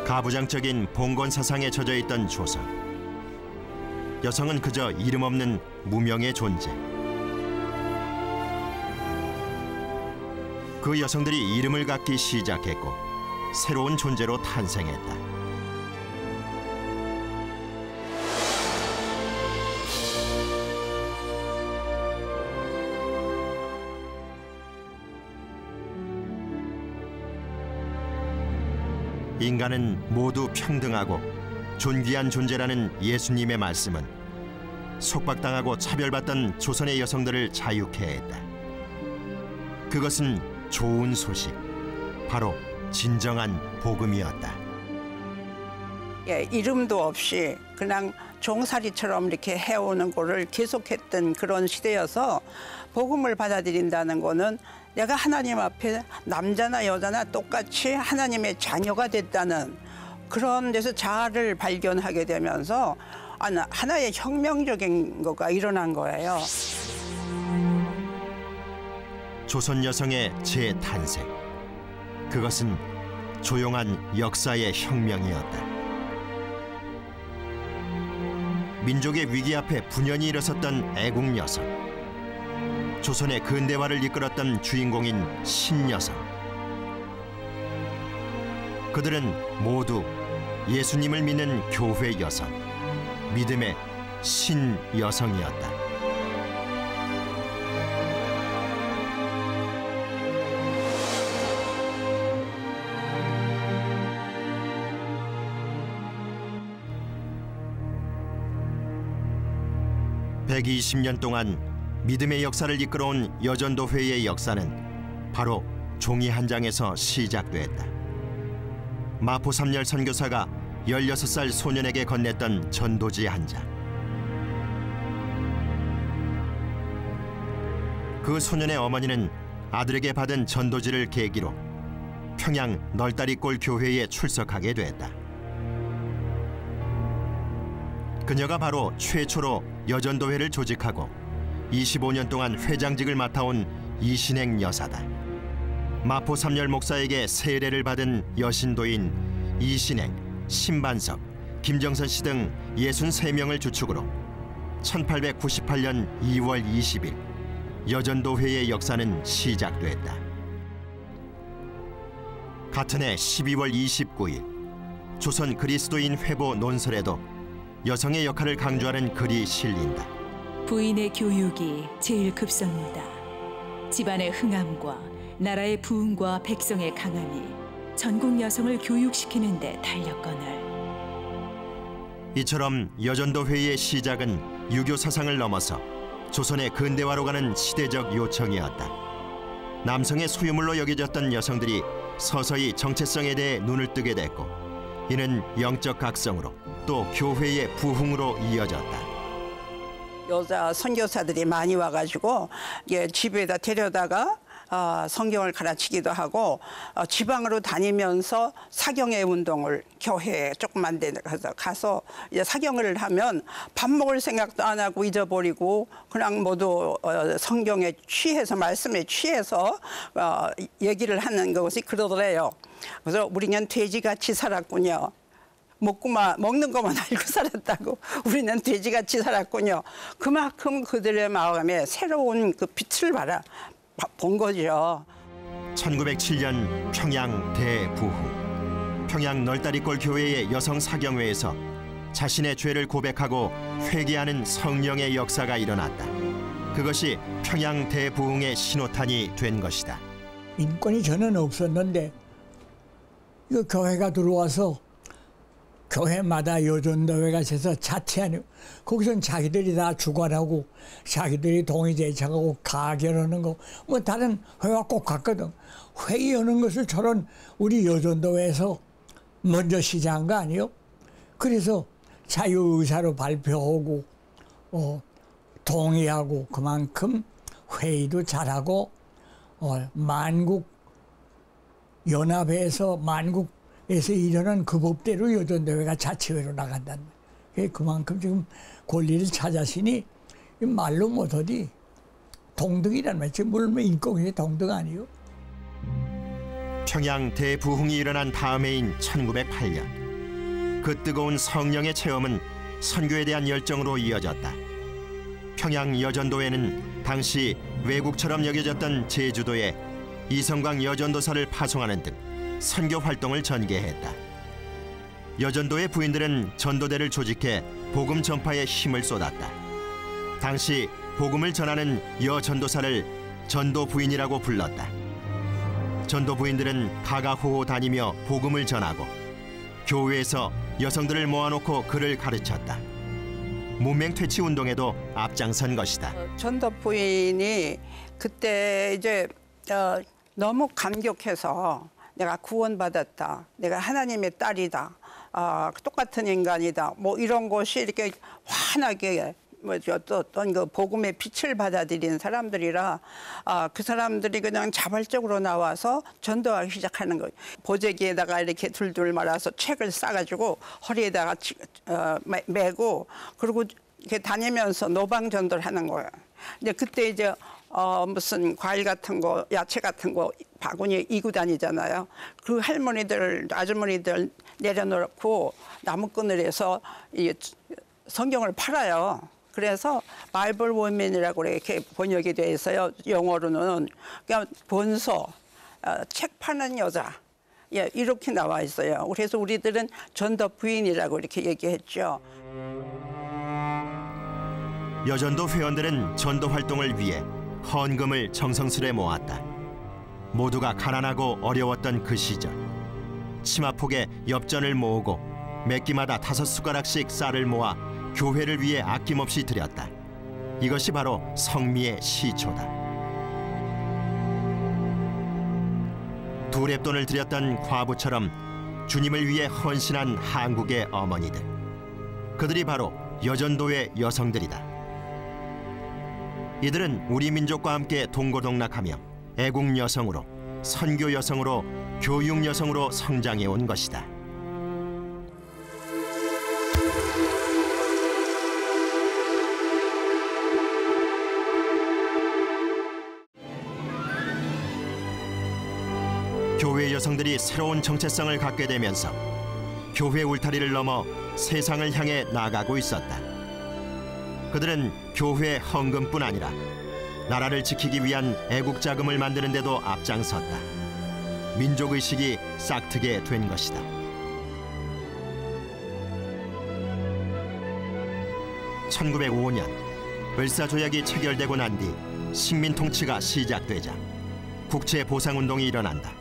가부장적인 봉건 사상에 젖어 있던 조선. 여성은 그저 이름 없는 무명의 존재. 그 여성들이 이름을 갖기 시작했고 새로운 존재로 탄생했다. 인간은 모두 평등하고 존귀한 존재라는 예수님의 말씀은 속박당하고 차별받던 조선의 여성들을 자유케 했다. 그것은 좋은 소식, 바로 진정한 복음이었다. 예, 이름도 없이 그냥 종살이처럼 이렇게 해오는 거를 계속했던 그런 시대여서 복음을 받아들인다는 거는 내가 하나님 앞에 남자나 여자나 똑같이 하나님의 자녀가 됐다는 그런 데서 자아를 발견하게 되면서 하나의 혁명적인 거가 일어난 거예요. 조선 여성의 재탄생. 그것은 조용한 역사의 혁명이었다. 민족의 위기 앞에 분연히 일어섰던 애국 여성. 조선의 근대화를 이끌었던 주인공인 신여성. 그들은 모두 예수님을 믿는 교회 여성, 믿음의 신여성이었다. (120년) 동안 믿음의 역사를 이끌어온 여전도회의 역사는 바로 종이 한 장에서 시작됐다. 마포 삼열 선교사가 16살 소년에게 건넸던 전도지 한 장. 그 소년의 어머니는 아들에게 받은 전도지를 계기로 평양 널다리골 교회에 출석하게 됐다. 그녀가 바로 최초로 여전도회를 조직하고 25년 동안 회장직을 맡아온 이신행 여사다. 마포 삼열 목사에게 세례를 받은 여신도인 이신행, 신반석, 김정선 씨 등 63명을 주축으로 1898년 2월 20일 여전도회의 역사는 시작됐다. 같은 해 12월 29일 조선 그리스도인 회보 논설에도 여성의 역할을 강조하는 글이 실린다. 부인의 교육이 제일 급선무다. 집안의 흥함과 나라의 부흥과 백성의 강함이 전국 여성을 교육시키는 데 달렸거늘. 이처럼 여전도회의 시작은 유교 사상을 넘어서 조선의 근대화로 가는 시대적 요청이었다. 남성의 소유물로 여겨졌던 여성들이 서서히 정체성에 대해 눈을 뜨게 됐고, 이는 영적 각성으로 또 교회의 부흥으로 이어졌다. 여자 선교사들이 많이 와가지고 집에다 데려다가 성경을 가르치기도 하고 지방으로 다니면서 사경회 운동을 교회에 조그만 데 가서 사경을 하면 밥 먹을 생각도 안 하고 잊어버리고 그냥 모두 성경에 취해서 말씀에 취해서 얘기를 하는 것이 그러더래요. 그래서 우리는 돼지같이 살았군요. 먹는 것만 알고 살았다고. 우리는 돼지같이 살았군요. 그만큼 그들의 마음에 새로운 그 빛을 본 거죠. 1907년 평양 대부흥. 평양 널다리골 교회의 여성 사경회에서 자신의 죄를 고백하고 회개하는 성령의 역사가 일어났다. 그것이 평양 대부흥의 신호탄이 된 것이다. 인권이 전혀 없었는데 이 교회가 들어와서 교회마다 여전도회가 있어서 자치하는, 거기서는 자기들이 다 주관하고 자기들이 동의 제청하고 가결하는 거, 뭐 다른 회와 꼭 같거든. 회의하는 것을 저런 우리 여전도회에서 먼저 시작한 거 아니에요? 그래서 자유의사로 발표하고 동의하고 그만큼 회의도 잘하고 만국 연합회에서 만국에서 일어난 그 법대로 여전도회가 자치회로 나간다는 거예요. 그만큼 지금 권리를 찾았으니 말로 못하디 동등이란 말이지. 물론 인권이 동등 아니에요. 평양 대부흥이 일어난 다음 해인 1908년 그 뜨거운 성령의 체험은 선교에 대한 열정으로 이어졌다. 평양 여전도회는 당시 외국처럼 여겨졌던 제주도에 이성광 여전도사를 파송하는 등 선교 활동을 전개했다. 여전도의 부인들은 전도대를 조직해 복음 전파에 힘을 쏟았다. 당시 복음을 전하는 여전도사를 전도 부인이라고 불렀다. 전도 부인들은 가가호호 다니며 복음을 전하고 교회에서 여성들을 모아놓고 글을 가르쳤다. 문맹 퇴치 운동에도 앞장선 것이다. 전도 부인이 그때 이제 너무 감격해서 내가 구원받았다, 내가 하나님의 딸이다, 똑같은 인간이다, 뭐 이런 것이 이렇게 환하게 어떤 그 복음의 빛을 받아들인 사람들이라 그 사람들이 그냥 자발적으로 나와서 전도하기 시작하는 거예요. 보재기에다가 이렇게 둘둘 말아서 책을 싸가지고 허리에다가 메고 그리고 이렇게 다니면서 노방 전도를 하는 거예요. 이제 그때 이제 무슨 과일 같은 거, 야채 같은 거 바구니에 이고 다니잖아요. 그 할머니들, 아주머니들 내려놓고 나무끈을해서 이 성경을 팔아요. 그래서 바이블 워맨이라고 이렇게 번역이 돼 있어요. 영어로는 그냥 본서, 책 파는 여자, 예, 이렇게 나와 있어요. 그래서 우리들은 전도 부인이라고 이렇게 얘기했죠. 여전도 회원들은 전도 활동을 위해 헌금을 정성스레 모았다. 모두가 가난하고 어려웠던 그 시절, 치마폭에 엽전을 모으고 몇 끼마다 5숟가락씩 쌀을 모아 교회를 위해 아낌없이 드렸다. 이것이 바로 성미의 시초다. 두 랩돈을 드렸던 과부처럼 주님을 위해 헌신한 한국의 어머니들. 그들이 바로 여전도의 여성들이다. 이들은 우리 민족과 함께 동고동락하며 애국 여성으로, 선교 여성으로, 교육 여성으로 성장해 온 것이다. 교회 여성들이 새로운 정체성을 갖게 되면서 교회 울타리를 넘어 세상을 향해 나아가고 있었다. 그들은 교회 헌금뿐 아니라 나라를 지키기 위한 애국 자금을 만드는 데도 앞장섰다. 민족의식이 싹트게 된 것이다. (1905년) 을사조약이 체결되고 난 뒤 식민 통치가 시작되자 국채보상운동이 일어난다.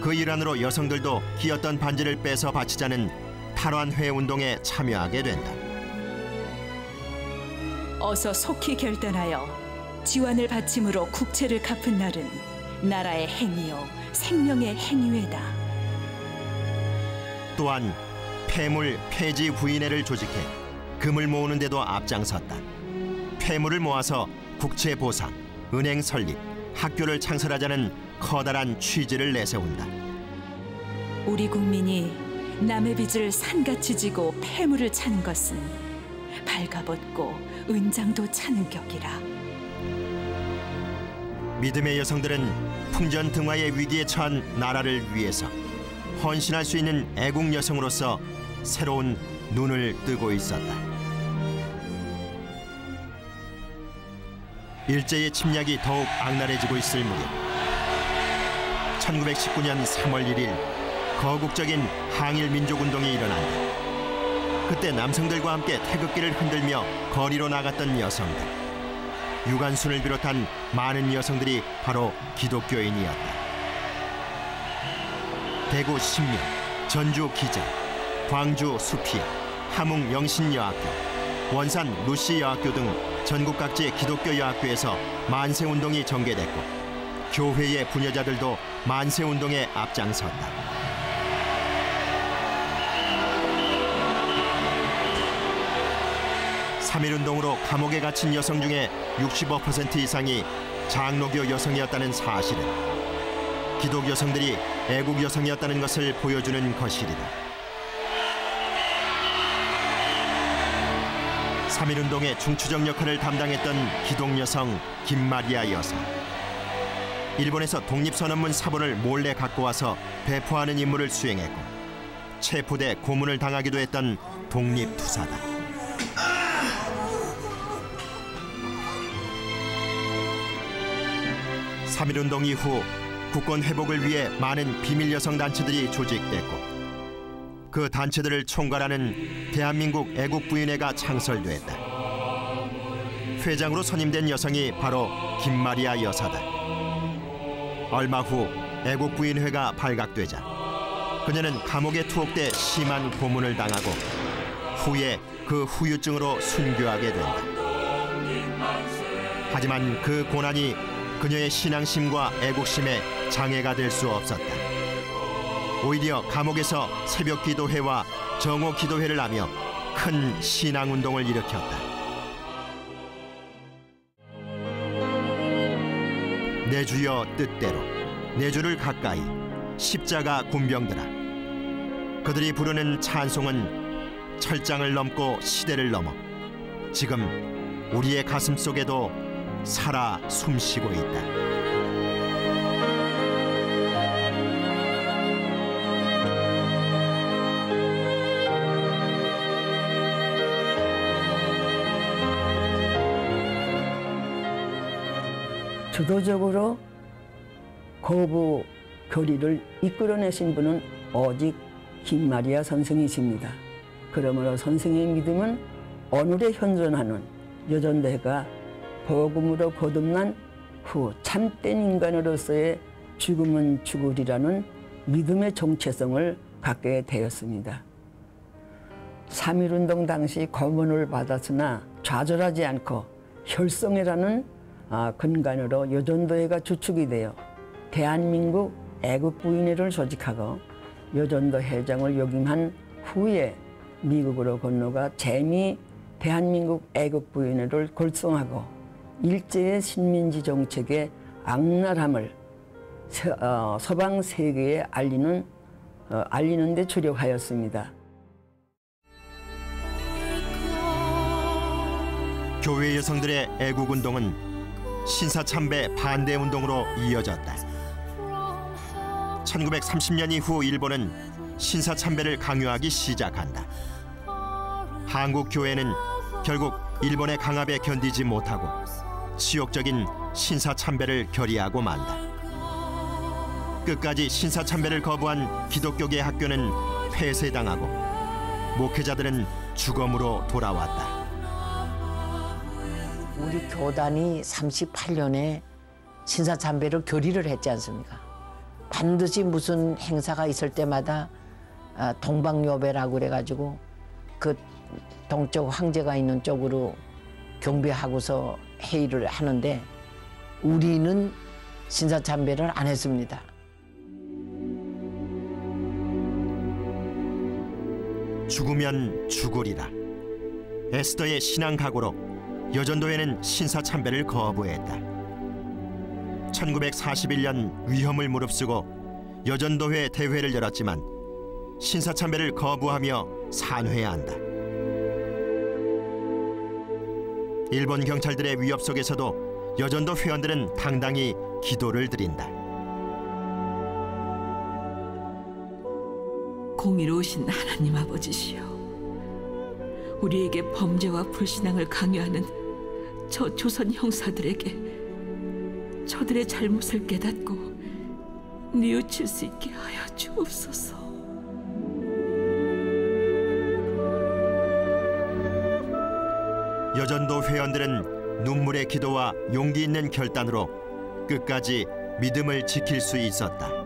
그 일환으로 여성들도 끼었던 반지를 빼서 바치자는 탈환회 운동에 참여하게 된다. 어서 속히 결단하여 지환을 바침으로 국채를 갚은 날은 나라의 행위요 생명의 행위회다. 또한 폐물 폐지 부인회를 조직해 금을 모으는 데도 앞장섰다. 폐물을 모아서 국채 보상, 은행 설립, 학교를 창설하자는 커다란 취지를 내세운다. 우리 국민이 남의 빚을 산같이 지고 폐물을 차는 것은 발가벗고 은장도 차는 격이라. 믿음의 여성들은 풍전등화의 위기에 처한 나라를 위해서 헌신할 수 있는 애국 여성으로서 새로운 눈을 뜨고 있었다. 일제의 침략이 더욱 악랄해지고 있을 무렵 1919년 3월 1일 거국적인 항일 민족운동이 일어난다. 그때 남성들과 함께 태극기를 흔들며 거리로 나갔던 여성들. 유관순을 비롯한 많은 여성들이 바로 기독교인이었다. 대구 신명, 전주 기장, 광주 수피아, 함흥 영신여학교, 원산 루시여학교 등 전국 각지의 기독교 여학교에서 만세운동이 전개됐고 교회의 부녀자들도 만세운동에 앞장섰다. (3.1운동으로) 감옥에 갇힌 여성 중에 65% 이상이 장로교 여성이었다는 사실은 기독 여성들이 애국 여성이었다는 것을 보여주는 것이리다. (3.1운동의) 중추적 역할을 담당했던 기독 여성 김마리아 여사. 일본에서 독립선언문 사본을 몰래 갖고 와서 배포하는 임무를 수행했고 체포돼 고문을 당하기도 했던 독립투사다. (3.1운동) 이후 국권 회복을 위해 많은 비밀 여성 단체들이 조직됐고 그 단체들을 총괄하는 대한민국 애국부인회가 창설됐다. 회장으로 선임된 여성이 바로 김마리아 여사다. 얼마 후 애국부인회가 발각되자 그녀는 감옥에 투옥돼 심한 고문을 당하고 후에 그 후유증으로 순교하게 된다. 하지만 그 고난이 그녀의 신앙심과 애국심에 장애가 될 수 없었다. 오히려 감옥에서 새벽 기도회와 정오 기도회를 하며 큰 신앙운동을 일으켰다. 내 주여 뜻대로, 내 주를 가까이, 십자가 군병들아. 그들이 부르는 찬송은 철장을 넘고 시대를 넘어 지금 우리의 가슴 속에도 살아 숨쉬고 있다. 주도적으로 거부 교리를 이끌어내신 분은 오직 김마리아 선생이십니다. 그러므로 선생의 믿음은 오늘에 현존하는 여전대가 복음으로 거듭난 후 참된 인간으로서의 죽음은 죽으리라는 믿음의 정체성을 갖게 되었습니다. 3.1운동 당시 고문을 받았으나 좌절하지 않고 혈성회라는 근간으로 여전도회가 주축이 되어 대한민국 애국부인회를 조직하고 여전도 회장을 역임한 후에 미국으로 건너가 재미 대한민국 애국부인회를 결성하고 일제의 식민지 정책의 악랄함을 서방 세계에 알리는 데 주력하였습니다. 교회 여성들의 애국운동은 신사참배 반대운동으로 이어졌다. 1930년 이후 일본은 신사참배를 강요하기 시작한다. 한국 교회는 결국 일본의 강압에 견디지 못하고 치욕적인 신사참배를 결의하고 만다. 끝까지 신사참배를 거부한 기독교계 학교는 폐쇄당하고 목회자들은 죽음으로 돌아왔다. 우리 교단이 38년에 신사참배를 결의를 했지 않습니까? 반드시 무슨 행사가 있을 때마다 동방요배라고 그래가지고 그 동쪽 황제가 있는 쪽으로 경배하고서 회의를 하는데 우리는 신사참배를 안 했습니다. 죽으면 죽으리라. 에스더의 신앙 각오로 여전도회는 신사참배를 거부했다. 1941년 위험을 무릅쓰고 여전도회 대회를 열었지만 신사참배를 거부하며 산회한다. 일본 경찰들의 위협 속에서도 여전도 회원들은 당당히 기도를 드린다. 공의로우신 하나님 아버지시여, 우리에게 범죄와 불신앙을 강요하는 저 조선 형사들에게 저들의 잘못을 깨닫고 뉘우칠 수 있게 하여 주옵소서. 여전도 회원들은 눈물의 기도와 용기 있는 결단으로 끝까지 믿음을 지킬 수 있었다.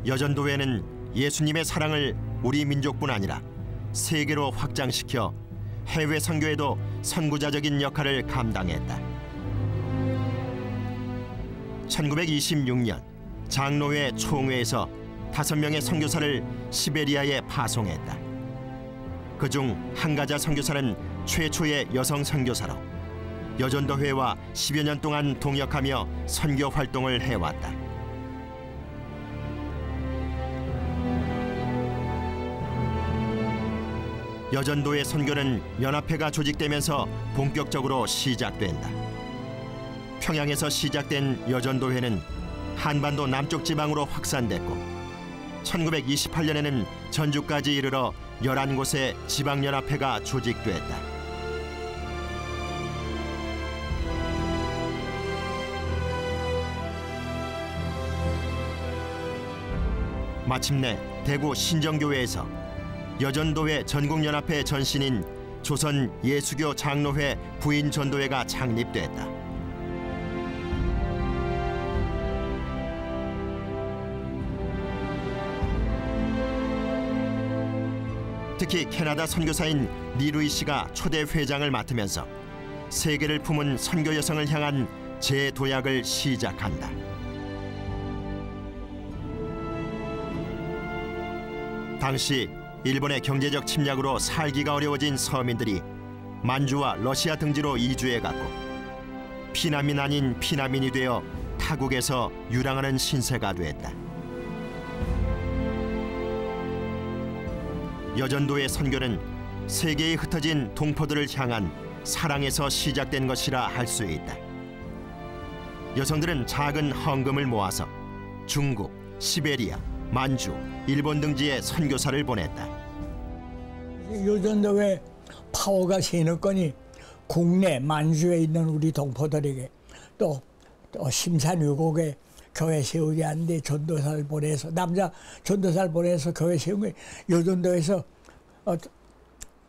여전도회는 예수님의 사랑을 우리 민족뿐 아니라 세계로 확장시켜 해외 선교에도 선구자적인 역할을 감당했다. 1926년 장로회 총회에서 5명의 선교사를 시베리아에 파송했다. 그중 한가자 선교사는 최초의 여성 선교사로 여전도회와 10여 년 동안 동역하며 선교 활동을 해왔다. 여전도의 선교는 연합회가 조직되면서 본격적으로 시작된다. 평양에서 시작된 여전도회는 한반도 남쪽 지방으로 확산됐고 1928년에는 전주까지 이르러 11곳의 지방연합회가 조직됐다. 마침내 대구 신정교회에서 여전도회 전국연합회 전신인 조선 예수교 장로회 부인전도회가 창립됐다. 특히 캐나다 선교사인 리루이 씨가 초대 회장을 맡으면서 세계를 품은 선교 여성을 향한 재도약을 시작한다. 당시 일본의 경제적 침략으로 살기가 어려워진 서민들이 만주와 러시아 등지로 이주해갔고 피난민 아닌 피난민이 되어 타국에서 유랑하는 신세가 됐다. 여전도의 선교는 세계에 흩어진 동포들을 향한 사랑에서 시작된 것이라 할 수 있다. 여성들은 작은 헌금을 모아서 중국, 시베리아, 만주, 일본 등지에 선교사를 보냈다. 여전도회 파워가 세너거니 국내 만주에 있는 우리 동포들에게 또 심산유곡에 교회 세우지 않는데 전도사를 보내서 남자 전도사를 보내서 교회 세운 게 여전도에서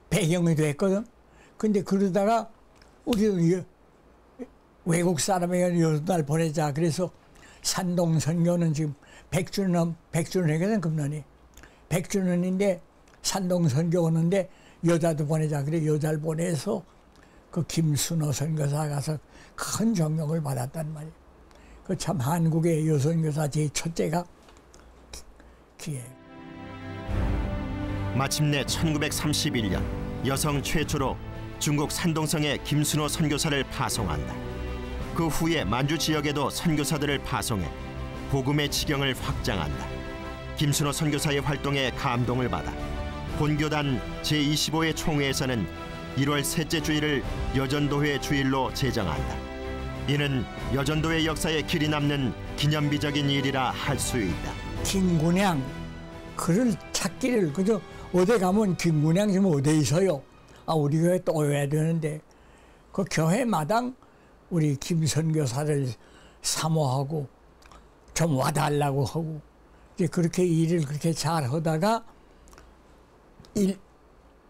배경이 됐거든. 근데 그러다가 우리는 외국 사람에게 여전도를 보내자. 그래서 산동 선교는 지금 100주년이거든 금년이. 100주년인데 산동 선교 오는데 여자도 보내자. 그래 여자를 보내서 그 김순호 선교사 가서 큰 존경을 받았단 말이야. 그 참 한국의 여선교사 제1째가 기회. 마침내 1931년 여성 최초로 중국 산동성에 김순호 선교사를 파송한다. 그 후에 만주 지역에도 선교사들을 파송해 복음의 지경을 확장한다. 김순호 선교사의 활동에 감동을 받아 본교단 제25회 총회에서는 1월 셋째 주일을 여전도회 주일로 제정한다. 이는 여전도회 역사에 길이 남는 기념비적인 일이라 할 수 있다. 김군양 그를 찾기를 그저 어디 가면 김군양 지금 어디 있어요? 아 우리 교회 또 와야 되는데 그 교회마당 우리 김선교사를 사모하고 좀 와달라고 하고 이제 그렇게 일을 그렇게 잘 하다가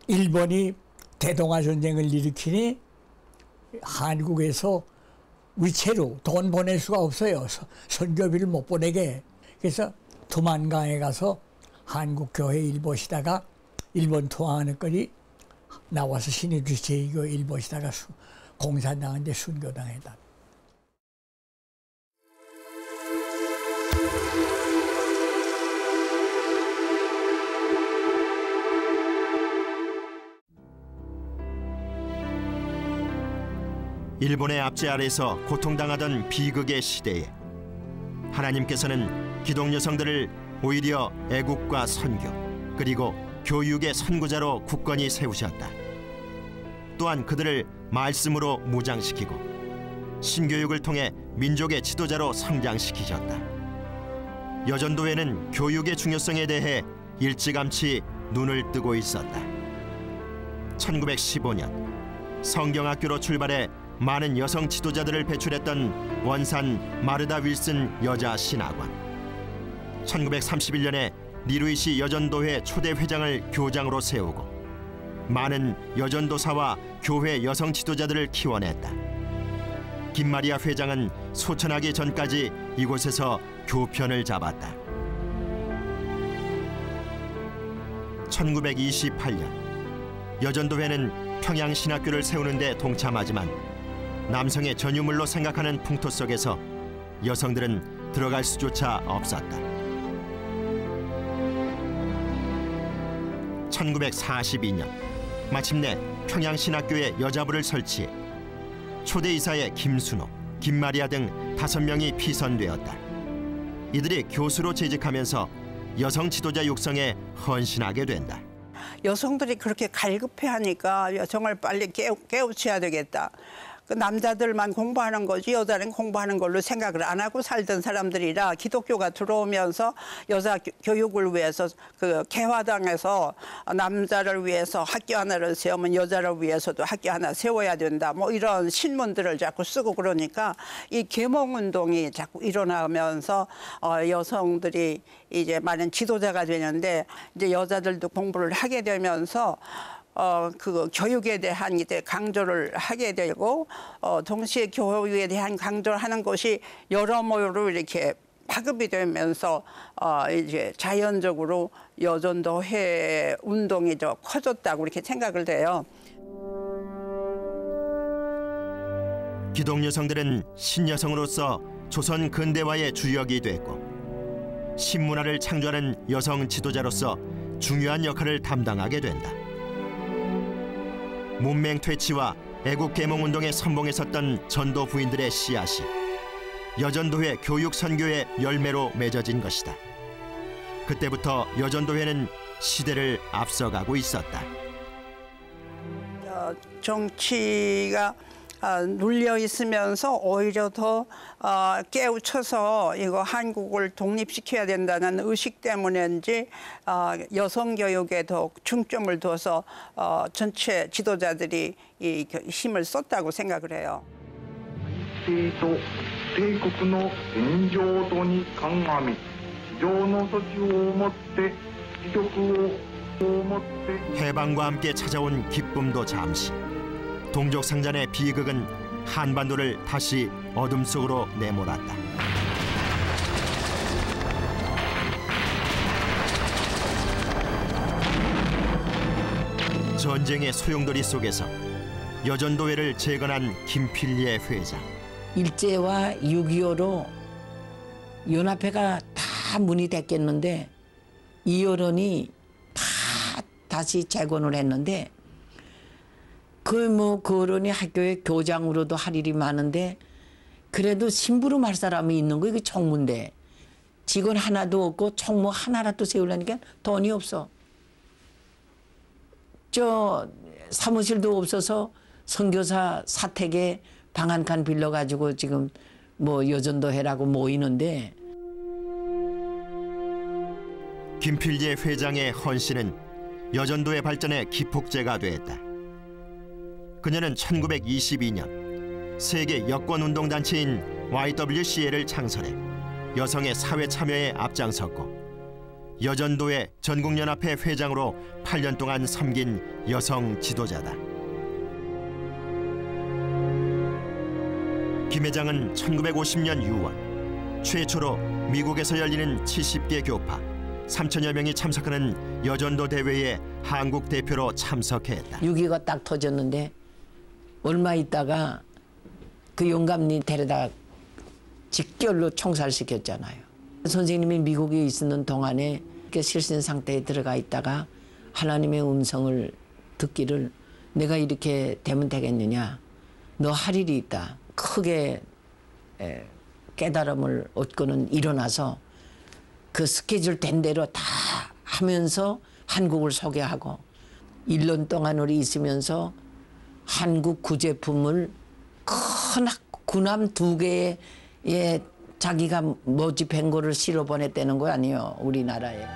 일본이 대동아 전쟁을 일으키니 한국에서 위체로 돈 보낼 수가 없어요. 선교비를 못 보내게. 그래서 두만강에 가서 한국 교회 일보시다가 일본 투항하는 거니 나와서 신의주 제2교 일보시다가 공산당한테 순교당했다. 일본의 압제 아래서 고통당하던 비극의 시대에 하나님께서는 기독 여성들을 오히려 애국과 선교 그리고 교육의 선구자로 굳건히 세우셨다. 또한 그들을 말씀으로 무장시키고 신교육을 통해 민족의 지도자로 성장시키셨다. 여전도회는 교육의 중요성에 대해 일찌감치 눈을 뜨고 있었다. 1915년 성경학교로 출발해 많은 여성 지도자들을 배출했던 원산 마르다 윌슨 여자 신학원. 1931년에 리루이 씨 여전도회 초대 회장을 교장으로 세우고 많은 여전도사와 교회 여성 지도자들을 키워냈다. 김마리아 회장은 소천하기 전까지 이곳에서 교편을 잡았다. 1928년 여전도회는 평양신학교를 세우는 데 동참하지만 남성의 전유물로 생각하는 풍토 속에서 여성들은 들어갈 수조차 없었다. 1942년 마침내 평양신학교에 여자부를 설치해 초대이사의 김순호, 김마리아 등 5명이 피선되었다. 이들이 교수로 재직하면서 여성 지도자 육성에 헌신하게 된다. 여성들이 그렇게 갈급해하니까 여성을 빨리 깨우쳐야 되겠다. 그 남자들만 공부하는 거지 여자는 공부하는 걸로 생각을 안 하고 살던 사람들이라 기독교가 들어오면서 여자 교육을 위해서 그 개화당에서 남자를 위해서 학교 하나를 세우면 여자를 위해서도 학교 하나 세워야 된다. 뭐 이런 신문들을 자꾸 쓰고 그러니까 이 계몽운동이 자꾸 일어나면서 여성들이 이제 많은 지도자가 되는데 이제 여자들도 공부를 하게 되면서 그 교육에 대한 이제 강조를 하게 되고 동시에 교육에 대한 강조를 하는 것이 여러모로 이렇게 파급이 되면서 이제 자연적으로 여전도회 운동이 더 커졌다고 이렇게 생각을 해요. 기독 여성들은 신여성으로서 조선 근대화의 주역이 됐고 신문화를 창조하는 여성 지도자로서 중요한 역할을 담당하게 된다. 문맹 퇴치와 애국 계몽 운동에 선봉에 섰던 전도 부인들의 씨앗이 여전도회 교육 선교의 열매로 맺어진 것이다. 그때부터 여전도회는 시대를 앞서가고 있었다. 정치가 눌려 있으면서 오히려 더 깨우쳐서 이거 한국을 독립시켜야 된다는 의식 때문인지 여성 교육에 더 중점을 둬서 전체 지도자들이 이 힘을 썼다고 생각을 해요. 해방과 함께 찾아온 기쁨도 잠시. 동족상잔의 비극은 한반도를 다시 어둠 속으로 내몰았다. 전쟁의 소용돌이 속에서 여전도회를 재건한 김필예 회장. 일제와 6.25로 연합회가 다 문이 닫혔는데 이 여론이 다 다시 재건을 했는데 그 어른이 학교에 교장으로도 할 일이 많은데 그래도 심부름 할 사람이 있는 거 이게 총무인데 직원 하나도 없고 총무 하나라도 세우려니까 돈이 없어. 저 사무실도 없어서 선교사 사택에 방 한 칸 빌려가지고 지금 뭐 여전도회라고 모이는데. 김필예 회장의 헌신은 여전도회 발전의 기폭제가 됐다. 그녀는 1922년 세계 여권운동단체인 YWCA를 창설해 여성의 사회 참여에 앞장섰고 여전도회 전국연합회 회장으로 8년 동안 섬긴 여성 지도자다. 김 회장은 1950년 6월 최초로 미국에서 열리는 70개 교파 3천여 명이 참석하는 여전도 대회에 한국 대표로 참석했다. 6.25가 딱 터졌는데 얼마 있다가 그 영감님 데려다 직결로 총살시켰잖아요. 선생님이 미국에 있는 동안에 이렇게 실신 상태에 들어가 있다가 하나님의 음성을 듣기를 내가 이렇게 되면 되겠느냐. 너 할 일이 있다. 크게 깨달음을 얻고는 일어나서 그 스케줄 된 대로 다 하면서 한국을 소개하고 1년 동안 우리 있으면서 한국 구제품을 큰 군함 2개에 자기가 모집한 거를 실어 보냈다는 거 아니에요, 우리나라에.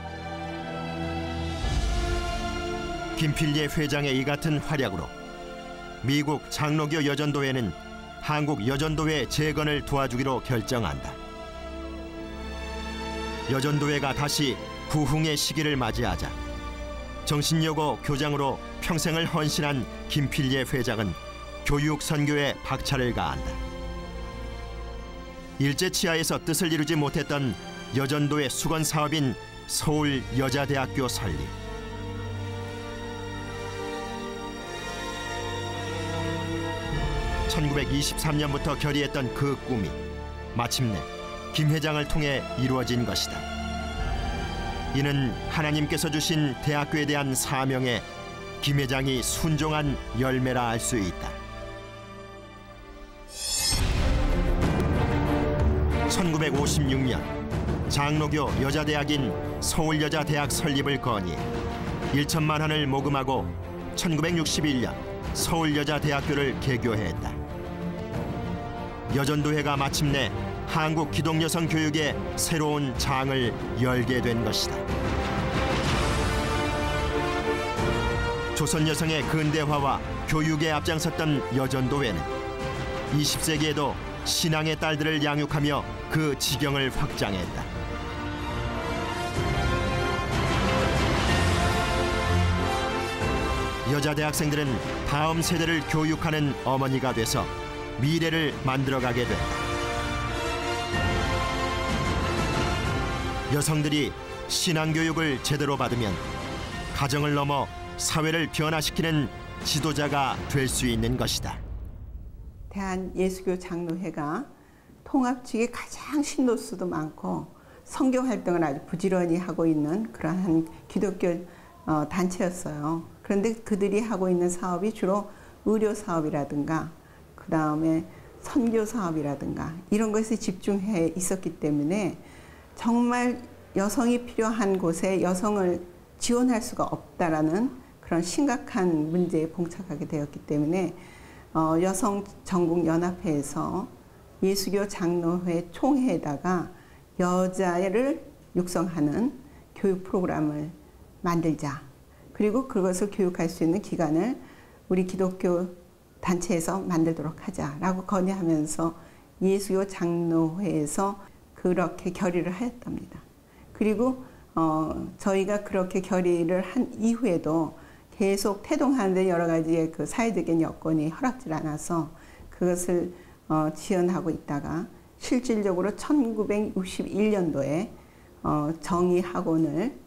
김필예 회장의 이 같은 활약으로 미국 장로교 여전도회는 한국 여전도회 재건을 도와주기로 결정한다. 여전도회가 다시 부흥의 시기를 맞이하자 정신여고 교장으로 평생을 헌신한 김필예 회장은 교육 선교에 박차를 가한다. 일제 치하에서 뜻을 이루지 못했던 여전도의 수건 사업인 서울 여자대학교 설립. (1923년부터) 결의했던 그 꿈이 마침내 김 회장을 통해 이루어진 것이다. 이는 하나님께서 주신 대학교에 대한 사명에 김 회장이 순종한 열매라 할 수 있다. 1956년 장로교 여자대학인 서울여자대학 설립을 건의해 1천만 원을 모금하고 1961년 서울여자대학교를 개교했다. 여전도회가 마침내 한국 기독여성 교육의 새로운 장을 열게 된 것이다. 조선 여성의 근대화와 교육에 앞장섰던 여전도회는 20세기에도 신앙의 딸들을 양육하며 그 지경을 확장했다. 여자 대학생들은 다음 세대를 교육하는 어머니가 돼서 미래를 만들어가게 된다. 여성들이 신앙교육을 제대로 받으면 가정을 넘어 사회를 변화시키는 지도자가 될 수 있는 것이다. 대한예수교 장로회가 통합 측에 가장 신도수도 많고 선교 활동을 아주 부지런히 하고 있는 그러한 기독교 단체였어요. 그런데 그들이 하고 있는 사업이 주로 의료 사업이라든가 그 다음에 선교 사업이라든가 이런 것에 집중해 있었기 때문에 정말 여성이 필요한 곳에 여성을 지원할 수가 없다라는 그런 심각한 문제에 봉착하게 되었기 때문에 여성전국연합회에서 예수교 장로회 총회에다가 여자를 육성하는 교육 프로그램을 만들자. 그리고 그것을 교육할 수 있는 기관을 우리 기독교 단체에서 만들도록 하자라고 건의하면서 예수교 장로회에서 그렇게 결의를 하였답니다. 그리고 저희가 그렇게 결의를 한 이후에도 계속 태동하는데 여러 가지의 그 사회적인 여건이 허락질 않아서 그것을 지연하고 있다가 실질적으로 1961년도에 정의학원을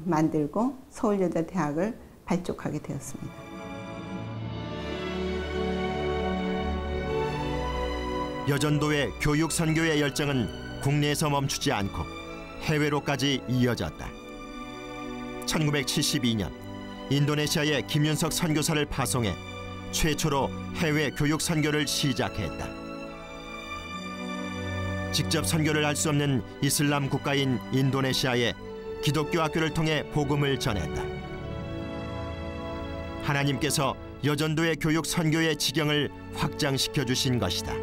만들고 서울여자대학을 발족하게 되었습니다. 여전도의 교육 선교의 열정은 국내에서 멈추지 않고 해외로까지 이어졌다. 1972년 인도네시아에 김윤석 선교사를 파송해 최초로 해외 교육 선교를 시작했다. 직접 선교를 할 수 없는 이슬람 국가인 인도네시아에 기독교 학교를 통해 복음을 전했다. 하나님께서 여전도의 교육 선교의 지경을 확장시켜 주신 것이다.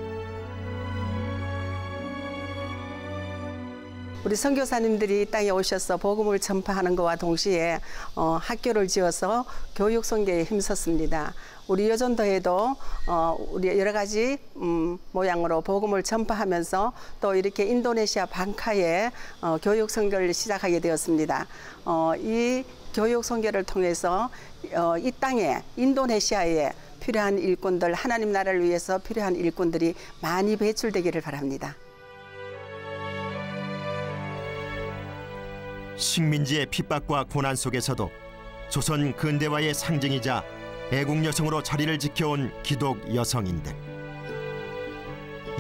우리 선교사님들이 이 땅에 오셔서 복음을 전파하는 것과 동시에 학교를 지어서 교육 선교에 힘썼습니다. 우리 여전도에도 우리 여러 가지 모양으로 복음을 전파하면서 또 이렇게 인도네시아 방카에 교육 선교를 시작하게 되었습니다. 이 교육 선교를 통해서 이 땅에 인도네시아에 필요한 일꾼들, 하나님 나라를 위해서 필요한 일꾼들이 많이 배출되기를 바랍니다. 식민지의 핍박과 고난 속에서도 조선 근대화의 상징이자 애국 여성으로 자리를 지켜온 기독 여성인들.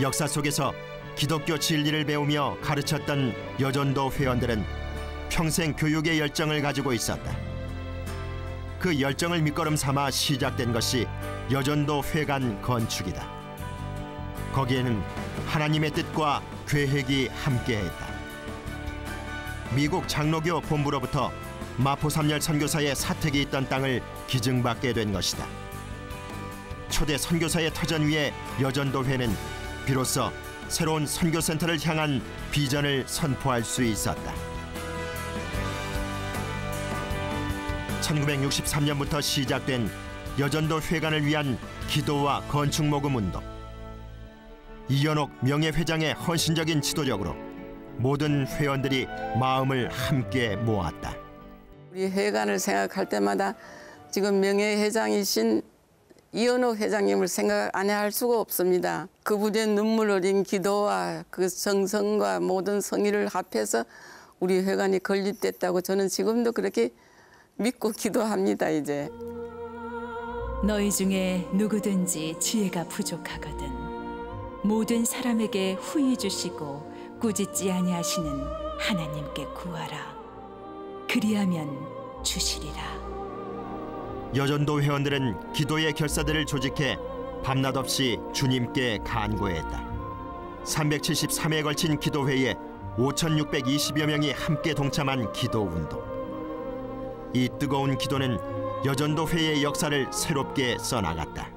역사 속에서 기독교 진리를 배우며 가르쳤던 여전도 회원들은 평생 교육의 열정을 가지고 있었다. 그 열정을 밑거름 삼아 시작된 것이 여전도 회관 건축이다. 거기에는 하나님의 뜻과 계획이 함께했다. 미국 장로교 본부로부터 마포삼열 선교사의 사택이 있던 땅을 기증받게 된 것이다. 초대 선교사의 터전 위에 여전도회는 비로소 새로운 선교센터를 향한 비전을 선포할 수 있었다. 1963년부터 시작된 여전도 회관을 위한 기도와 건축 모금 운동. 이연옥 명예회장의 헌신적인 지도력으로 모든 회원들이 마음을 함께 모았다. 우리 회관을 생각할 때마다 지금 명예회장이신 이연옥 회장님을 생각 안 할 수가 없습니다. 그분의 눈물 어린 기도와 그 정성과 모든 성의를 합해서 우리 회관이 건립됐다고 저는 지금도 그렇게 믿고 기도합니다. 이제 너희 중에 누구든지 지혜가 부족하거든 모든 사람에게 후히 주시고 꾸짖지 아니하시는 하나님께 구하라. 그리하면 주시리라. 여전도 회원들은 기도의 결사들을 조직해 밤낮 없이 주님께 간구했다. 373회에 걸친 기도회에 5,620여 명이 함께 동참한 기도운동. 이 뜨거운 기도는 여전도회의 역사를 새롭게 써나갔다.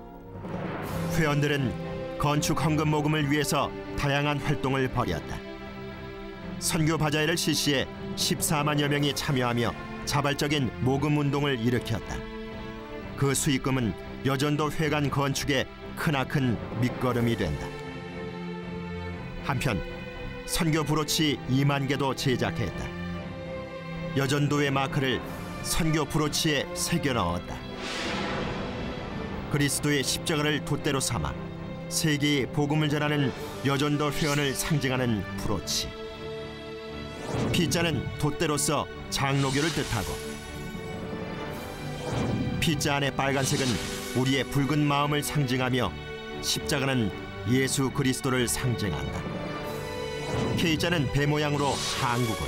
회원들은 건축 헌금 모금을 위해서 다양한 활동을 벌였다. 선교 바자회를 실시해 14만여 명이 참여하며 자발적인 모금 운동을 일으켰다. 그 수익금은 여전도 회관 건축에 크나큰 밑거름이 된다. 한편 선교 브로치 2만 개도 제작했다. 여전도의 마크를 선교 브로치에 새겨 넣었다. 그리스도의 십자가를 돛대로 삼아 세계에 복음을 전하는 여전도 회원을 상징하는 브로치. 피자는 돛대로서 장로교를 뜻하고, 피자 안의 빨간색은 우리의 붉은 마음을 상징하며 십자가는 예수 그리스도를 상징한다. K자는 배 모양으로 한국을,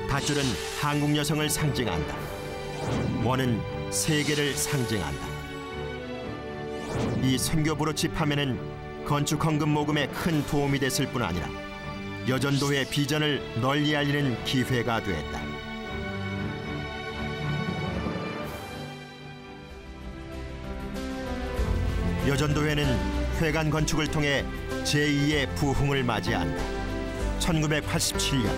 닷줄은 한국 여성을 상징한다. 원은 세계를 상징한다. 이 선교 브로치 판매는 건축 헌금 모금에 큰 도움이 됐을 뿐 아니라 여전도의 비전을 널리 알리는 기회가 됐다. 여전도회는 회관 건축을 통해 제2의 부흥을 맞이한다. 1987년,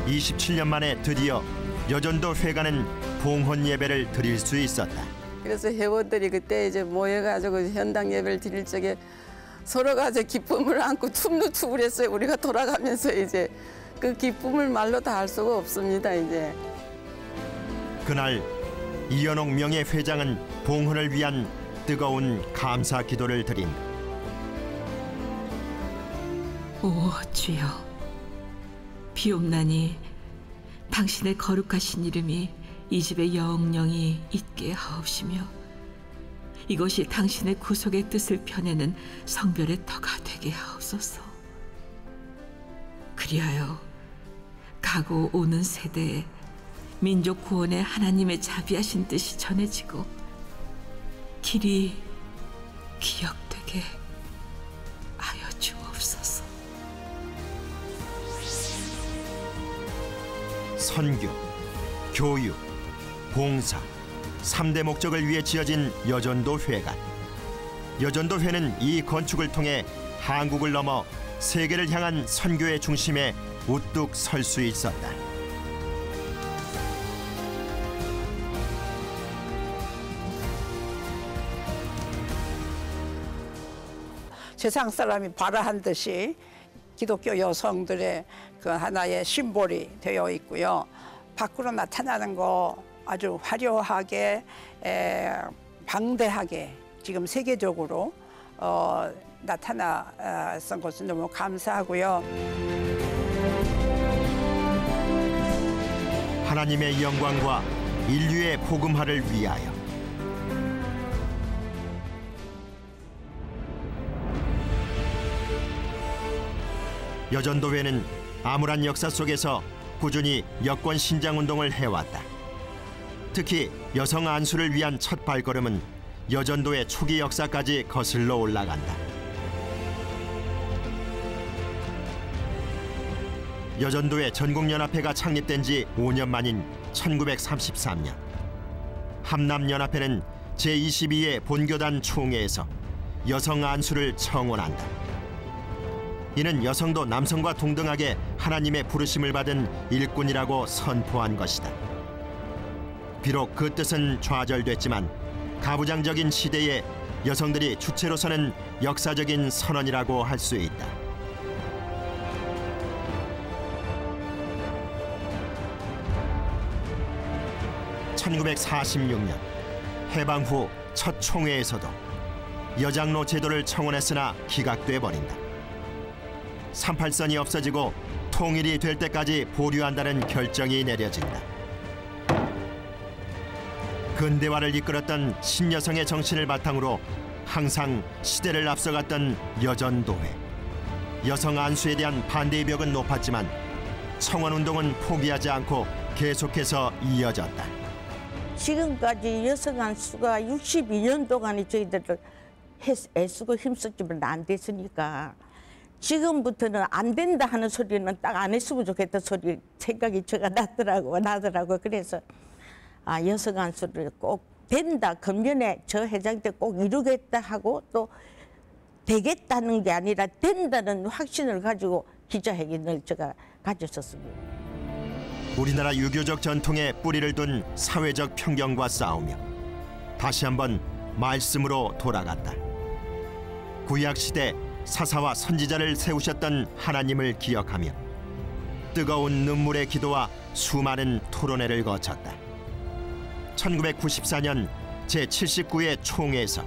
27년 만에 드디어 여전도 회관은 봉헌 예배를 드릴 수 있었다. 그래서 회원들이 그때 이제 모여가지고 현당 예배를 드릴 적에 서로가 이제 기쁨을 안고 춤도 추고 그랬어요. 우리가 돌아가면서 이제 그 기쁨을 말로 다 할 수가 없습니다. 이제 그날 이연옥 명예회장은 봉헌을 위한 뜨거운 감사 기도를 드린다. 오 주여, 비옵나니 당신의 거룩하신 이름이 이 집에 영영이 있게 하옵시며 이것이 당신의 구속의 뜻을 펴내는 성별의 터가 되게 하옵소서. 그리하여 가고 오는 세대에 민족 구원에 하나님의 자비하신 뜻이 전해지고 길이 기억되게 하여 주옵소서. 선교, 교육, 봉사, 3대 목적을 위해 지어진 여전도 회관. 여전도 회는 이 건축을 통해 한국을 넘어 세계를 향한 선교의 중심에 우뚝 설 수 있었다. 세상 사람이 바라한 듯이 기독교 여성들의 그 하나의 심볼이 되어 있고요. 밖으로 나타나는 거 아주 화려하게 방대하게 지금 세계적으로 나타났던 것은 너무 감사하고요. 하나님의 영광과 인류의 복음화를 위하여 여전도회는 암울한 역사 속에서 꾸준히 여권 신장 운동을 해왔다. 특히 여성 안수를 위한 첫 발걸음은 여전도의 초기 역사까지 거슬러 올라간다. 여전도의 전국연합회가 창립된 지 5년 만인 1933년, 함남연합회는 제22회 본교단 총회에서 여성 안수를 청원한다. 이는 여성도 남성과 동등하게 하나님의 부르심을 받은 일꾼이라고 선포한 것이다. 비록 그 뜻은 좌절됐지만 가부장적인 시대에 여성들이 주체로 서는 역사적인 선언이라고 할 수 있다. (1946년) 해방 후 첫 총회에서도 여장로 제도를 청원했으나 기각돼 버린다. 38선이 없어지고 통일이 될 때까지 보류한다는 결정이 내려진다. 근대화를 이끌었던 신여성의 정신을 바탕으로 항상 시대를 앞서갔던 여전도회. 여성 안수에 대한 반대의 벽은 높았지만 청원운동은 포기하지 않고 계속해서 이어졌다. 지금까지 여성 안수가 62년 동안에 저희들을 애쓰고 힘썼지만 안 됐으니까 지금부터는 안 된다 하는 소리는 딱 안 했으면 좋겠다 소리 생각이 제가 나더라고. 그래서 여성 안수를 꼭 된다. 금년에 저 회장 때 꼭 이루겠다 하고 또 되겠다는 게 아니라 된다는 확신을 가지고 기자회견을 제가 가졌었습니다. 우리나라 유교적 전통에 뿌리를 둔 사회적 편견과 싸우며 다시 한번 말씀으로 돌아갔다. 구약시대 사사와 선지자를 세우셨던 하나님을 기억하며 뜨거운 눈물의 기도와 수많은 토론회를 거쳤다. 1994년 제79회 총회에서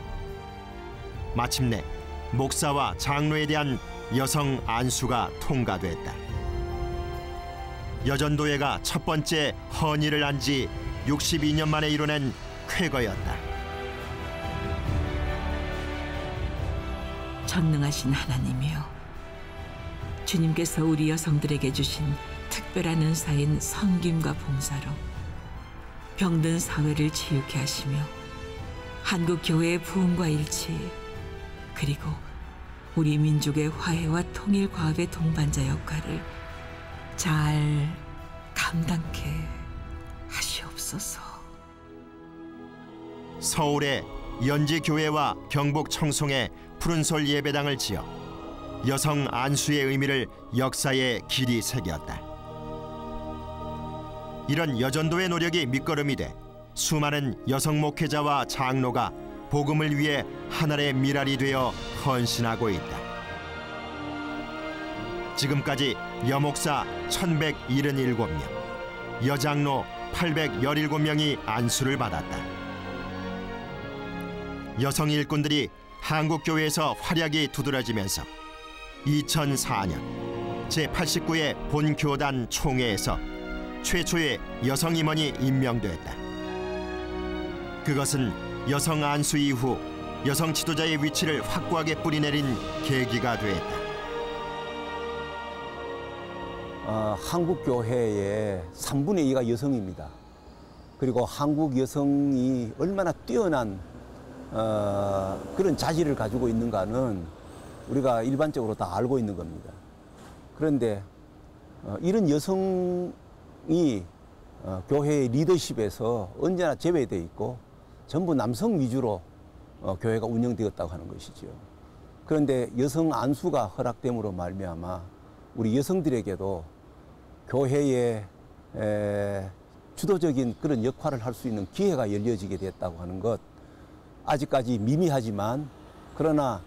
마침내 목사와 장로에 대한 여성 안수가 통과됐다. 여전도회가 첫 번째 헌의를 한 지 62년 만에 이뤄낸 쾌거였다. 전능하신 하나님이여, 주님께서 우리 여성들에게 주신 특별한 은사인 섬김과 봉사로 병든 사회를 치유케 하시며 한국 교회의 부흥과 일치, 그리고 우리 민족의 화해와 통일 과업의 동반자 역할을 잘 감당케 하시옵소서. 서울의 연지교회와 경북 청송에 푸른솔 예배당을 지어 여성 안수의 의미를 역사에 길이 새겼다. 이런 여전도의 노력이 밑거름이 돼 수많은 여성 목회자와 장로가 복음을 위해 하늘의 미랄이 되어 헌신하고 있다. 지금까지 여목사 1177명, 여장로 817명이 안수를 받았다. 여성 일꾼들이 한국교회에서 활약이 두드러지면서 2004년 제89회 본교단 총회에서 최초의 여성 임원이 임명됐다. 그것은 여성 안수 이후 여성 지도자의 위치를 확고하게 뿌리내린 계기가 됐다. 한국교회의 3분의 2가 여성입니다. 그리고 한국 여성이 얼마나 뛰어난 그런 자질을 가지고 있는가는 우리가 일반적으로 다 알고 있는 겁니다. 그런데 이런 여성이 교회의 리더십에서 언제나 제외되어 있고 전부 남성 위주로 교회가 운영되었다고 하는 것이죠. 그런데 여성 안수가 허락됨으로 말미암아 우리 여성들에게도 교회의 주도적인 그런 역할을 할 수 있는 기회가 열려지게 됐다고 하는 것, 아직까지 미미하지만 그러나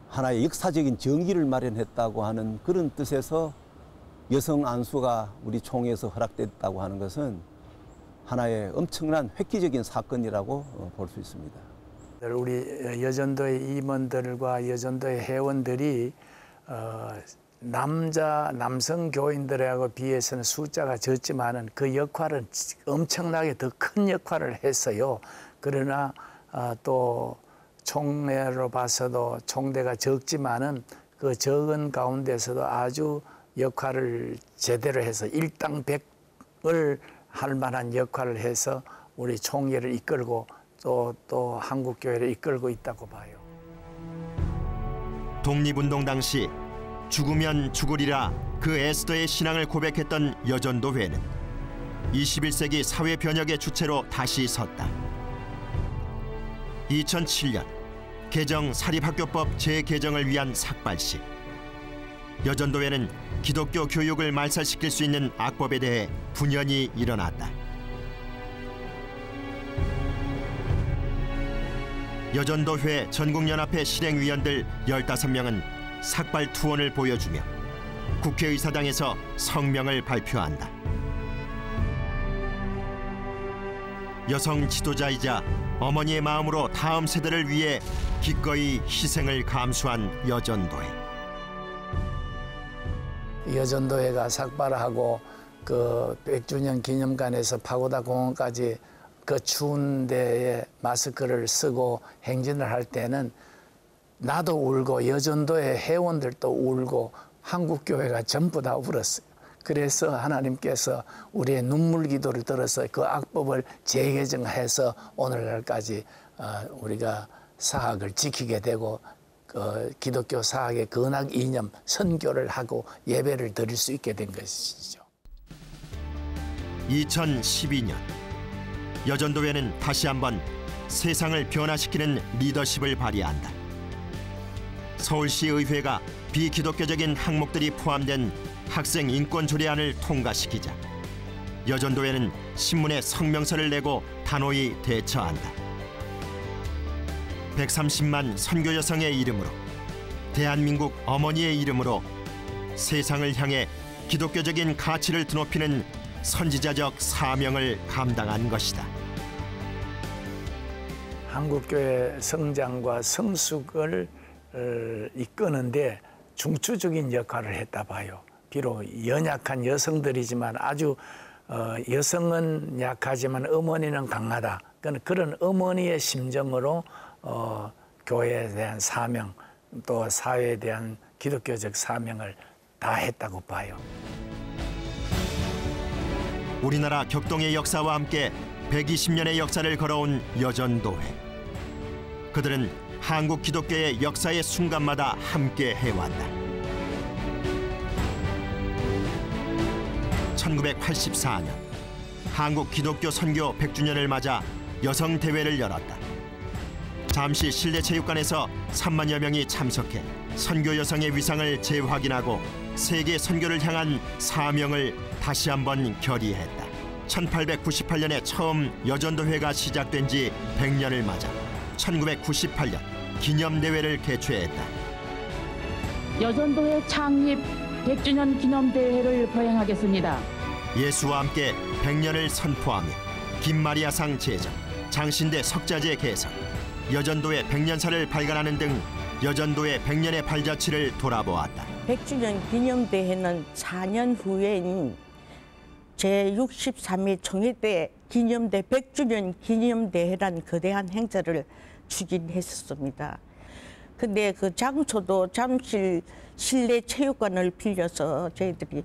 하나의 역사적인 정기를 마련했다고 하는 그런 뜻에서 여성 안수가 우리 총회에서 허락됐다고 하는 것은 하나의 엄청난 획기적인 사건이라고 볼 수 있습니다. 우리 여전도의 임원들과 여전도의 회원들이 남성 교인들하고 비해서는 숫자가 적지만은 그 역할은 엄청나게 더 큰 역할을 했어요. 그러나 또 총례로 봐서도 총대가 적지만은 그 적은 가운데서도 아주 역할을 제대로 해서 일당백을 할 만한 역할을 해서 우리 총회를 이끌고 또 한국교회를 이끌고 있다고 봐요. 독립운동 당시 죽으면 죽으리라 그 에스더의 신앙을 고백했던 여전도회는 21세기 사회 변혁의 주체로 다시 섰다. 2007년 개정 사립학교법 재개정을 위한 삭발식. 여전도회는 기독교 교육을 말살시킬 수 있는 악법에 대해 분연이 일어났다. 여전도회 전국연합회 실행위원들 15명은 삭발 투혼을 보여주며 국회의사당에서 성명을 발표한다. 여성 지도자이자 어머니의 마음으로 다음 세대를 위해 기꺼이 희생을 감수한 여전도회. 여전도회가 삭발하고 그 100주년 기념관에서 파고다 공원까지 그 추운 데에 마스크를 쓰고 행진을 할 때는 나도 울고 여전도회 회원들도 울고 한국교회가 전부 다 울었어요. 그래서 하나님께서 우리의 눈물 기도를 들어서 그 악법을 재개정해서 오늘날까지 우리가 사학을 지키게 되고 기독교 사학의 근학 이념 선교를 하고 예배를 드릴 수 있게 된 것이죠. 2012년 여전도회는 다시 한번 세상을 변화시키는 리더십을 발휘한다. 서울시 의회가 비기독교적인 항목들이 포함된 학생 인권 조례안을 통과시키자 여전도회는 신문에 성명서를 내고 단호히 대처한다. 130만 선교 여성의 이름으로, 대한민국 어머니의 이름으로 세상을 향해 기독교적인 가치를 드높이는 선지자적 사명을 감당한 것이다. 한국교회 성장과 성숙을 이끄는데 중추적인 역할을 했다 봐요. 비록 연약한 여성들이지만 아주 여성은 약하지만 어머니는 강하다. 그런 어머니의 심정으로 교회에 대한 사명, 또 사회에 대한 기독교적 사명을 다했다고 봐요. 우리나라 격동의 역사와 함께 120년의 역사를 걸어온 여전도회. 그들은 한국 기독교의 역사의 순간마다 함께 해왔다. 1984년 한국 기독교 선교 100주년을 맞아 여성대회를 열었다. 잠시 실내체육관에서 3만여 명이 참석해 선교 여성의 위상을 재확인하고 세계 선교를 향한 사명을 다시 한번 결의했다. 1898년에 처음 여전도회가 시작된 지 100년을 맞아 1998년 기념대회를 개최했다. 여전도회 창립 100주년 기념대회를 거행하겠습니다. 예수와 함께 100년을 선포하며 김마리아상 제정, 장신대 석자재 개선, 여전도의 100년사를 발간하는 등 여전도의 100년의 발자취를 돌아보았다. 100주년 기념대회는 4년 후인 제63회 총회 기념대 100주년 기념대회란 거대한 행사를 추진했었습니다. 근데 그 장소도 잠실 실내 체육관을 빌려서 저희들이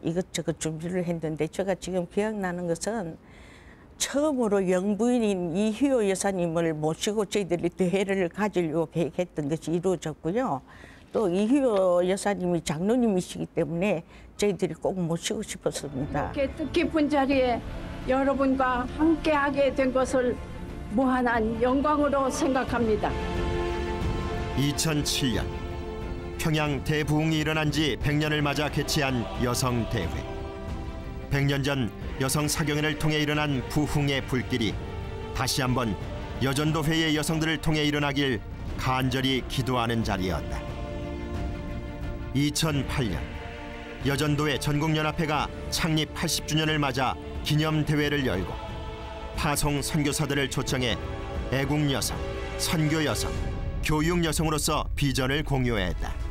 이것저것 준비를 했는데 제가 지금 기억나는 것은 처음으로 영부인인 이희호 여사님을 모시고 저희들이 대회를 가지려고 계획했던 것이 이루어졌고요. 또 이희호 여사님이 장로님이시기 때문에 저희들이 꼭 모시고 싶었습니다. 이렇게 뜻깊은 자리에 여러분과 함께하게 된 것을 무한한 영광으로 생각합니다. 2007년 평양 대부흥이 일어난 지 100년을 맞아 개최한 여성대회. 100년 전 여성 사경회를 통해 일어난 부흥의 불길이 다시 한번 여전도회의 여성들을 통해 일어나길 간절히 기도하는 자리였다. 2008년 여전도회 전국연합회가 창립 80주년을 맞아 기념대회를 열고 파송 선교사들을 초청해 애국여성, 선교여성, 교육여성으로서 비전을 공유했다.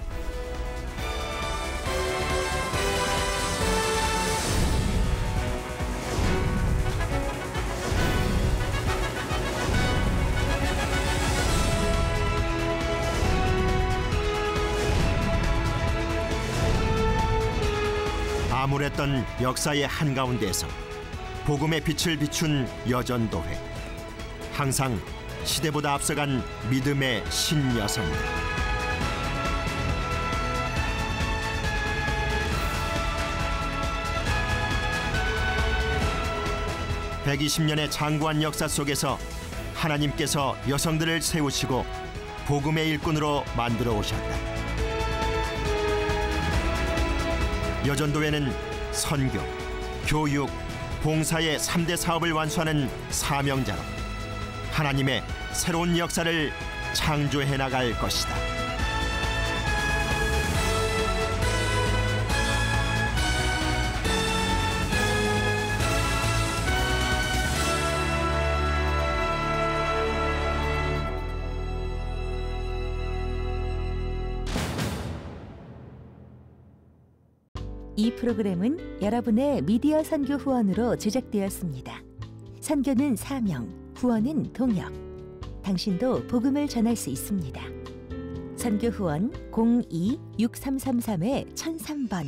암울했던 역사의 한가운데에서 복음의 빛을 비춘 여전도회. 항상 시대보다 앞서간 믿음의 신여성들. 120년의 장구한 역사 속에서 하나님께서 여성들을 세우시고 복음의 일꾼으로 만들어 오셨다. 여전도회는 선교, 교육, 봉사의 3대 사업을 완수하는 사명자로 하나님의 새로운 역사를 창조해 나갈 것이다. 이 프로그램은 여러분의 미디어 선교 후원으로 제작되었습니다. 선교는 사명, 후원은 동역. 당신도 복음을 전할 수 있습니다. 선교 후원 02-6333-1003번.